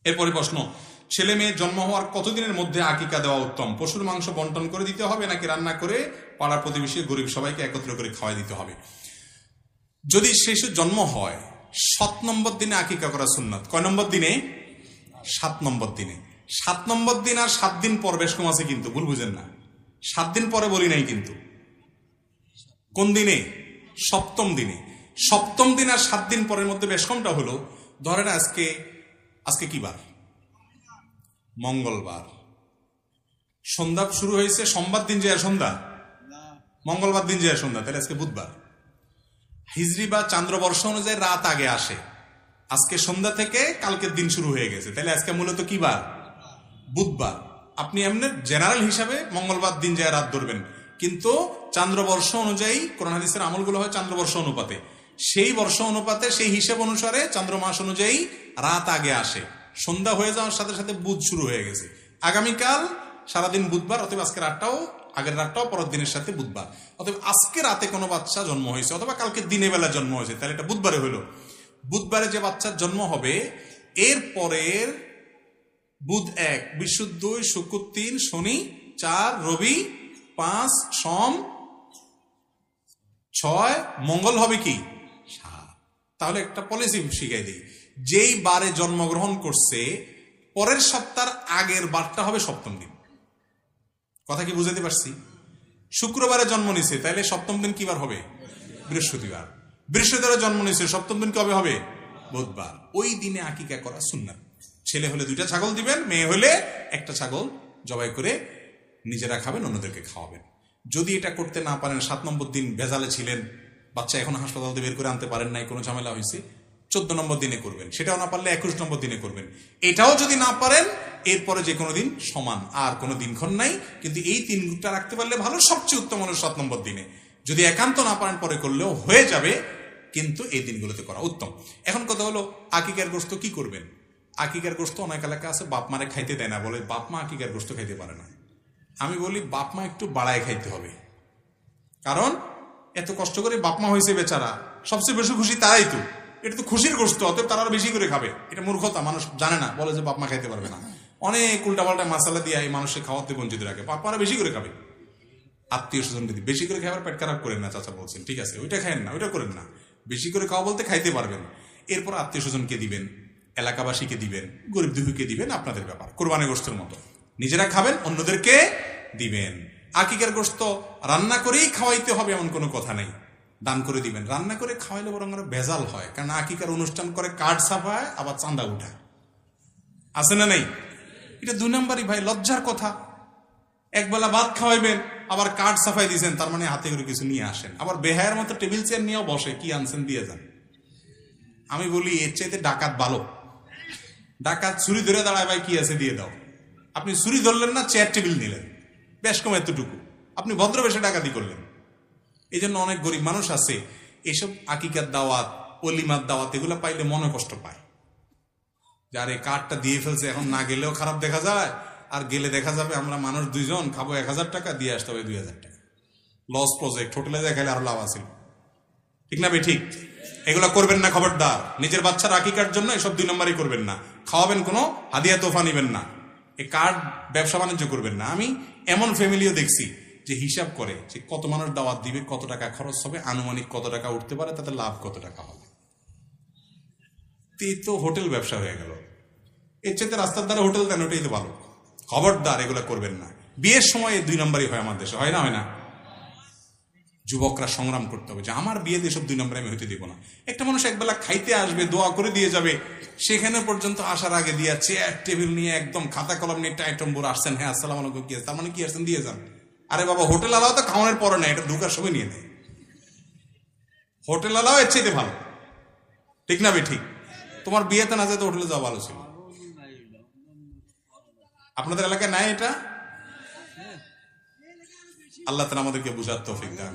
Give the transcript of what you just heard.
এরপরে প্রশ্ন, ছেলে মেয়ে জন্ম হওয়ার কতদিনের মধ্যে আকিকা দেওয়া উত্তম? পশুর মাংস বন্টন করে দিতে হবে নাকি রান্না করে পাড়া প্রতিবেশী গরিব সবাইকে একত্র করে খাওয়াই দিতে হবে? যদি শিশু জন্ম হয় 7 নম্বর দিনে আকিকা করা সুন্নাত। কয় নম্বর দিনে? 7 নম্বর দিনে। 7 নম্বর দিন আর 7 দিন পর বেশ কম আছে কিন্তু, ভুল বুঝেন না। 7 দিন পরে বলি নাই কিন্তু। কোন দিনে? 7ম দিনে। 7ম দিন আর 7 দিন পরের মধ্যে বেশ কমটা হলো, ধরেন আজকে কি বার? মঙ্গলবার। সন্ধ্যা শুরু হয়েছে সোমবার দিন যে সন্ধ্যা, মঙ্গলবার দিন যে সন্ধ্যা, তাহলে আজকে বুধবার। হিজরি বা চান্দ্রবর্ষ অনুযায়ী রাত আগে আসে। আজকে সন্ধ্যা থেকে কালকের দিন শুরু হয়ে গেছে, তাহলে আজকে মূলত কি বার? বুধবার। আপনি এমনি জেনারেল হিসাবে মঙ্গলবার দিন যায় রাত ধরবেন, কিন্তু চান্দ্রবর্ষ অনুযায়ী কোরআন হাদিসের আমলগুলো হয় চান্দ্রবর্ষ অনুপাতে। সেই বর্ষ অনুপাতে, সেই হিসাব অনুসারে চান্দ্রমাস অনুযায়ী রাত আগে আসে। সন্ধ্যা হয়ে যাওয়ার সাথে সাথে বুধ শুরু হয়ে গেছে। আগামীকাল সারাদিন বুধবার, অথবা আজকে রাতটাও, আগের রাতটাও পরের দিনের সাথে বুধবার। অথবা আজকে রাতে কোনো বাচ্চা জন্ম হয়েছে, অথবা কালকে দিনের বেলা জন্ম হয়েছে, তাহলে এটা বুধবারে হলো। বুধবারে যে বাচ্চার জন্ম হবে, এর পরের বুধ 1, বৃহস্পতি 2, শুক্র 3, শনি 4, রবি 5, সোম 6, মঙ্গল হবে কি 7। তাহলে একটা পলিসি শিখাই দিই, যেই বারে জন্মগ্রহণ করছে পরের সপ্তাহের আগের বারটা হবে 7ম দিন। কথা কি বুঝাতে পারছি? শুক্রবারে জন্ম নিছে, তাহলে 7ম দিন কি বার হবে? বৃহস্পতিবার। বৃহস্পতিবারে জন্ম নিছে, 7ম দিন কবে হবে? বুধবার। ওই দিনে আকিকা করা সুন্নাত। ছেলে হলে 2টা ছাগল দিবেন, মেয়ে হলে একটা ছাগল জবাই করে নিজেরা খাবেন, অন্যদেরকে খাওয়াবেন। যদি এটা করতে না পারেন, 7 নম্বর দিন ভেজালে ছিলেন, বাচ্চা এখন হাসপাতাল থেকে বের করে আনতে পারেন নাই, কোনো ঝামেলা হয়েছে, 14 নম্বর দিনে করবেন। সেটাও না পারলে 21 নম্বর দিনে করবেন। এটাও যদি না পারেন, এরপরে যে কোনো দিন সমান, আর কোনো দিনক্ষণ নাই, কিন্তু এই 3টা রাখতে পারলে ভালো। সবচেয়ে উত্তম হলো 7 নম্বর দিনে। যদি একান্ত না পারেন পরে করলেও হয়ে যাবে, কিন্তু এই দিনগুলোতে করা উত্তম। এখন কথা হলো, আকিকার গোশত কি করবেন? আকিকার গোশত অনেক এলাকা আছে বাপ মারে খাইতে দেয় না, বলে বাপ মা আকিকার গোশত খাইতে পারে না। আমি বলি বাপ মা একটু বাড়ায় খাইতে হবে, কারণ এত কষ্ট করে বাপ মা হয়েছে বেচারা, সবচেয়ে বেশি খুশি তারাই তো। এটা তো খুশির গোশত, অতএব তারা বেশি করে খাবে। এটা মূর্খতা, মানুষ জানে না, বলে যে বাপ মা খাইতে পারবে না। অনেক উল্টাপাল্টা মশলা দিয়ে এই মানুষকে খাওয়াতে বঞ্চিত রাখে। বাপ মারা বেশি করে খাবে। আত্মীয় স্বজন যদি বেশি করে খাবার পেট খারাপ করেন না, চাচা বলছেন, ঠিক আছে ওইটা খায়েন না, ওইটা করেন না। বেশি করে খাওয়া বলতে খাইতে পারবেন। এরপর আত্মীয় স্বজনকে দিবেন, এলাকাবাসীকে দিবেন, গরিব দুঃখীকে দিবেন, আপনাদের ব্যাপার। কোরবানি গোশতের মতো নিজেরা খাবেন, অন্যদেরকে দিবেন। আকিকার গোশত রান্না করেই খাওয়াইতে হবে এমন কোনো কথা নেই, দান করে দিবেন। রান্না করে খাওয়াইলে বরং আরো ভেজাল হয়, কারণ আকিকার অনুষ্ঠান করে কার্ড ছাপায়, আবার চাঁদা উঠায়, আছে না নেই? এটা 2 নম্বরই ভাই, লজ্জার কথা। একবেলা ভাত খাওয়াইবেন, আবার কার্ড ছাপাই দিয়েছেন, তার মানে হাতে করে কিছু নিয়ে আসেন। আবার বেহায়ের মতো টেবিল চেয়ার নিয়েও বসে, কি আনছেন দিয়ে যান। আমি বলি এর চাইতে ডাকাত ভালো। ডাকাত ছুরি ধরে দাঁড়ায়, ভাই কি আছে দিয়ে দাও। আপনি ছুরি ধরলেন না, চেয়ার টেবিল নিলেন, বেশ কম এতটুকু, আপনি ভদ্রবেশে ডাকাতি করলেন। এই জন্য অনেক গরিব মানুষ আছে, এসব আকিকার দাওয়াত, অলিমার দাওয়াত এগুলো পাইলে মনে কষ্ট পায়। যার এই কার্ডটা দিয়ে ফেলছে, এখন না গেলেও খারাপ দেখা যায়, আর গেলে দেখা যাবে আমরা মানুষ 2 জন খাবো 1000 টাকা, দিয়ে আসতে হবে 2000 টাকা। লস প্রজেক্ট, হোটেলে যায় খাইলে আরো লাভ আছে, ঠিক না ভাই? ঠিক। এগুলো করবেন না, খবরদার। নিজের বাচ্চার আকিকার জন্য এসব 2 নম্বরই করবেন না। খাওয়াবেন, কোনো হাদিয়া তোফা নিবেন না, এই কার্ড ব্যবসা বাণিজ্য করবেন না। আমি এমন ফ্যামিলিও দেখছি যে হিসাব করে যে কত মানুষ দাওয়াত দিবে, কত টাকা খরচ হবে, আনুমানিক কত টাকা উঠতে পারে, তাতে লাভ কত টাকা হবে। তো হোটেল ব্যবসা হয়ে গেল। এর চাইতে রাস্তার দ্বারা হোটেল দেন, ওটাই তো ভালো। খবরদার এগুলো করবেন না। বিয়ের সময় 2 নম্বরই হয় আমার দেশে, হয় না? হয় না? যুবকরা সংগ্রাম করতে হবে যে আমার বিয়েতে এসব 2 নম্বরে আমি হইতে দিব না। একটা মানুষ একবেলা খাইতে আসবে, দোয়া করে দিয়ে যাবে, সেখানে পর্যন্ত আসার আগে দিয়ে চেয়ার টেবিল নিয়ে একদম খাতা কলম নিয়ে টাইটম্বর আসছেন, হ্যাঁ আসসালাম আলাইকুম, কি আছে, তার মানে কি আসছেন দিয়ে যান। আরে বাবা, হোটেল আলাও তো খাওয়ানোর পরে না, এটা ঢুকার সময় নিয়ে নেয়। হোটেল আলাও এর চাইতে ভালো, ঠিক না ভাই? ঠিক। তোমার বিয়েতে না যেতে হোটেলে যাওয়া ভালো ছিল। আপনাদের এলাকায় নাই এটা? আল্লাহ তাআলা আমাদেরকে বুঝার তৌফিক দান।